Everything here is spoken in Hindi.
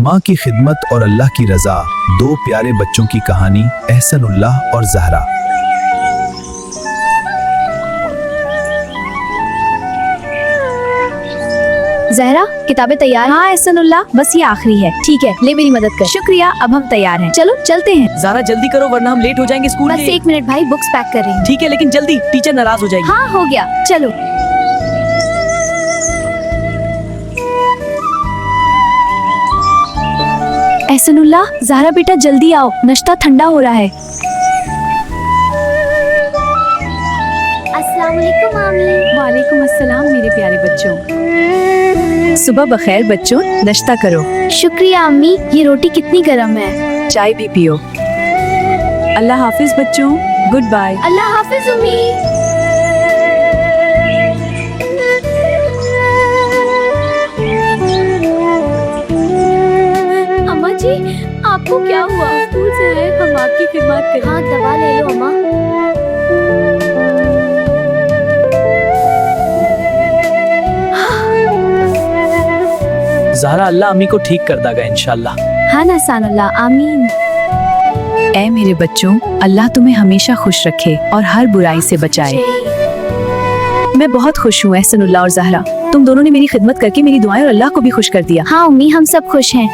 माँ की खिदमत और अल्लाह की रजा, दो प्यारे बच्चों की कहानी, एहसनुल्लाह और ज़हरा। ज़हरा, किताबें तैयार? हाँ एहसनुल्लाह, बस ये आखिरी है। ठीक है, ले मेरी मदद कर। शुक्रिया, अब हम तैयार हैं। चलो चलते हैं। ज़ारा जल्दी करो वरना हम लेट हो जाएंगे स्कूल बस के। 1 मिनट भाई, बुक्स पैक कर रही हूँ। ठीक है लेकिन जल्दी, टीचर नाराज हो जाएगी। हाँ हो गया, चलो। एहसनुल्लाह, ज़हरा बेटा जल्दी आओ, नाश्ता ठंडा हो रहा है। अस्सलाम वालेकुम मामी। वालेकुम अस्सलाम मेरे प्यारे बच्चों। सुबह बखैर बच्चों, नाश्ता करो। शुक्रिया अम्मी, ये रोटी कितनी गर्म है। चाय भी पियो। अल्लाह हाफिज बच्चों, गुड बाय। अल्लाह हाफिज अम्मी। अम्मा जी, आपको क्या हुआ? स्कूल से आए, हम आपकी खिदमत करें। हाँ दवा ले लो अम्मा। ज़ारा अल्लाह अम्मी को ठीक कर देगा इंशाल्लाह। हाँ ना सानल्लाह, आमीन। ऐ मेरे बच्चों, अल्लाह तुम्हें हमेशा खुश रखे और हर बुराई से बचाए। मैं बहुत खुश हूँ एहसनुल्लाह और ज़हरा, तुम दोनों ने मेरी खिदमत करके मेरी दुआएं और अल्लाह को भी खुश कर दिया। हाँ अम्मी, हम सब खुश हैं।